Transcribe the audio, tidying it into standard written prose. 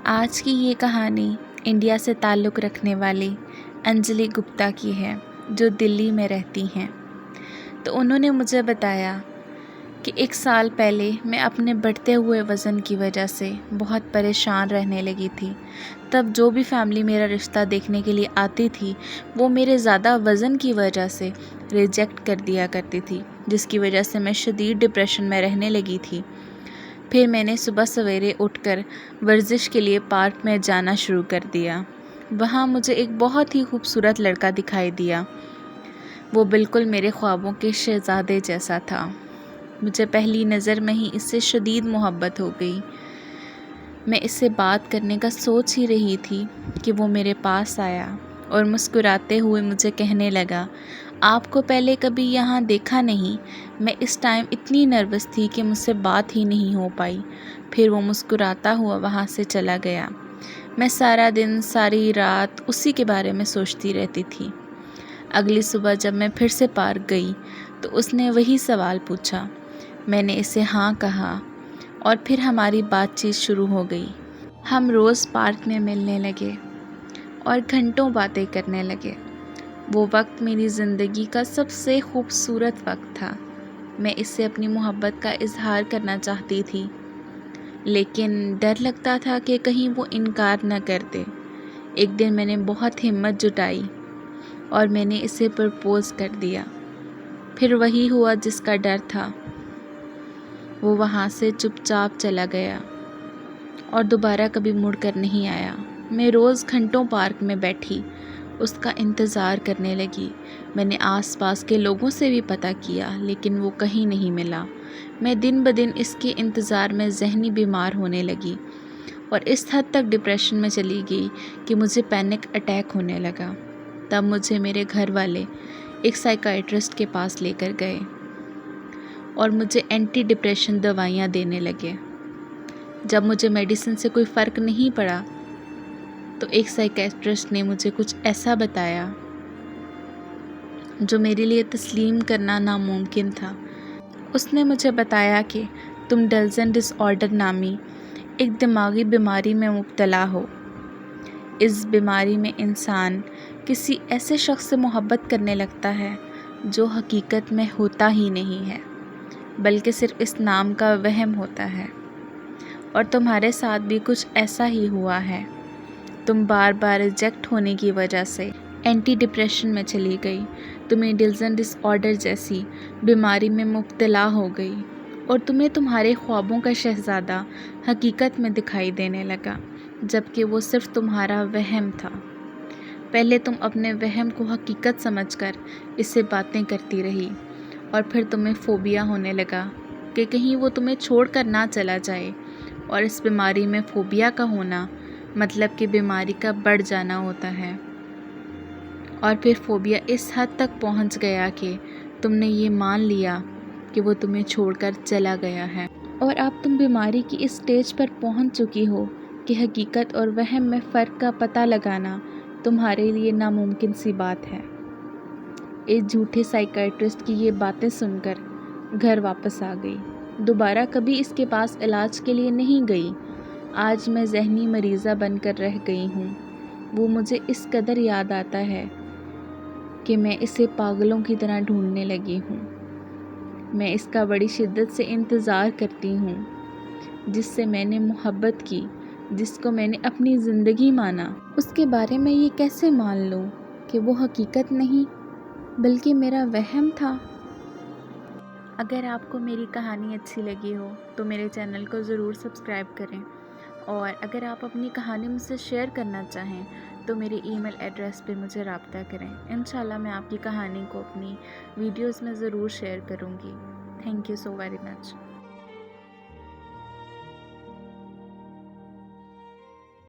آج کی یہ کہانی انڈیا سے تعلق رکھنے والی انجلی گپتا کی ہے، جو دلی میں رہتی ہیں۔ تو انہوں نے مجھے بتایا کہ 1 سال پہلے میں اپنے بڑھتے ہوئے وزن کی وجہ سے بہت پریشان رہنے لگی تھی۔ تب جو بھی فیملی میرا رشتہ دیکھنے کے لیے آتی تھی وہ میرے زیادہ وزن کی وجہ سے ریجیکٹ کر دیا کرتی تھی، جس کی وجہ سے میں شدید ڈپریشن میں رہنے لگی تھی۔ پھر میں نے صبح سویرے اٹھ کر ورزش کے لیے پارک میں جانا شروع کر دیا۔ وہاں مجھے ایک بہت ہی خوبصورت لڑکا دکھائی دیا۔ وہ بالکل میرے خوابوں کے شہزادے جیسا تھا۔ مجھے پہلی نظر میں ہی اس سے شدید محبت ہو گئی۔ میں اس سے بات کرنے کا سوچ ہی رہی تھی کہ وہ میرے پاس آیا اور مسکراتے ہوئے مجھے کہنے لگا، آپ کو پہلے کبھی یہاں دیکھا نہیں۔ میں اس ٹائم اتنی نروس تھی کہ مجھ سے بات ہی نہیں ہو پائی۔ پھر وہ مسکراتا ہوا وہاں سے چلا گیا۔ میں سارا دن ساری رات اسی کے بارے میں سوچتی رہتی تھی۔ اگلی صبح جب میں پھر سے پارک گئی تو اس نے وہی سوال پوچھا۔ میں نے اسے ہاں کہا اور پھر ہماری بات چیت شروع ہو گئی۔ ہم روز پارک میں ملنے لگے اور گھنٹوں باتیں کرنے لگے۔ وہ وقت میری زندگی کا سب سے خوبصورت وقت تھا۔ میں اس سے اپنی محبت کا اظہار کرنا چاہتی تھی، لیکن ڈر لگتا تھا کہ کہیں وہ انکار نہ کر دے۔ ایک دن میں نے بہت ہمت جٹائی اور میں نے اسے پرپوز کر دیا۔ پھر وہی ہوا جس کا ڈر تھا۔ وہ وہاں سے چپ چاپ چلا گیا اور دوبارہ کبھی مڑ کر نہیں آیا۔ میں روز گھنٹوں پارک میں بیٹھی اس کا انتظار کرنے لگی۔ میں نے آس پاس کے لوگوں سے بھی پتہ کیا، لیکن وہ کہیں نہیں ملا۔ میں دن بدن اس کے انتظار میں ذہنی بیمار ہونے لگی اور اس حد تک ڈپریشن میں چلی گئی کہ مجھے پینک اٹیک ہونے لگا۔ تب مجھے میرے گھر والے ایک سائیکائٹرسٹ کے پاس لے کر گئے اور مجھے اینٹی ڈپریشن دوائیاں دینے لگے۔ جب مجھے میڈیسن سے کوئی فرق نہیں پڑا تو ایک سائیکائٹرسٹ نے مجھے کچھ ایسا بتایا جو میرے لیے تسلیم کرنا ناممکن تھا۔ اس نے مجھے بتایا کہ تم ڈلزن ڈس آرڈر نامی ایک دماغی بیماری میں مبتلا ہو۔ اس بیماری میں انسان کسی ایسے شخص سے محبت کرنے لگتا ہے جو حقیقت میں ہوتا ہی نہیں ہے، بلکہ صرف اس نام کا وہم ہوتا ہے۔ اور تمہارے ساتھ بھی کچھ ایسا ہی ہوا ہے۔ تم بار بار ریجیکٹ ہونے کی وجہ سے اینٹی ڈپریشن میں چلی گئی، تمہیں ڈلزن ڈس آرڈر جیسی بیماری میں مبتلا ہو گئی اور تمہیں تمہارے خوابوں کا شہزادہ حقیقت میں دکھائی دینے لگا، جبکہ وہ صرف تمہارا وہم تھا۔ پہلے تم اپنے وہم کو حقیقت سمجھ کر اس سے باتیں کرتی رہی اور پھر تمہیں فوبیا ہونے لگا کہ کہیں وہ تمہیں چھوڑ کر نہ چلا جائے، اور اس بیماری میں فوبیا کا ہونا مطلب کہ بیماری کا بڑھ جانا ہوتا ہے۔ اور پھر فوبیا اس حد تک پہنچ گیا کہ تم نے یہ مان لیا کہ وہ تمہیں چھوڑ کر چلا گیا ہے، اور اب تم بیماری کی اس سٹیج پر پہنچ چکی ہو کہ حقیقت اور وہم میں فرق کا پتہ لگانا تمہارے لیے ناممکن سی بات ہے۔ اس جھوٹے سائیکائٹرسٹ کی یہ باتیں سن کر گھر واپس آ گئی۔ دوبارہ کبھی اس کے پاس علاج کے لیے نہیں گئی۔ آج میں ذہنی مریضہ بن کر رہ گئی ہوں۔ وہ مجھے اس قدر یاد آتا ہے کہ میں اسے پاگلوں کی طرح ڈھونڈنے لگی ہوں۔ میں اس کا بڑی شدت سے انتظار کرتی ہوں، جس سے میں نے محبت کی، جس کو میں نے اپنی زندگی مانا۔ اس کے بارے میں یہ کیسے مان لوں کہ وہ حقیقت نہیں بلکہ میرا وہم تھا؟ اگر آپ کو میری کہانی اچھی لگی ہو تو میرے چینل کو ضرور سبسکرائب کریں، اور اگر آپ اپنی کہانی مجھ سے شیئر کرنا چاہیں تو میرے ای میل ایڈریس پہ مجھے رابطہ کریں۔ انشاءاللہ میں آپ کی کہانی کو اپنی ویڈیوز میں ضرور شیئر کروں گی۔ Thank you so very much.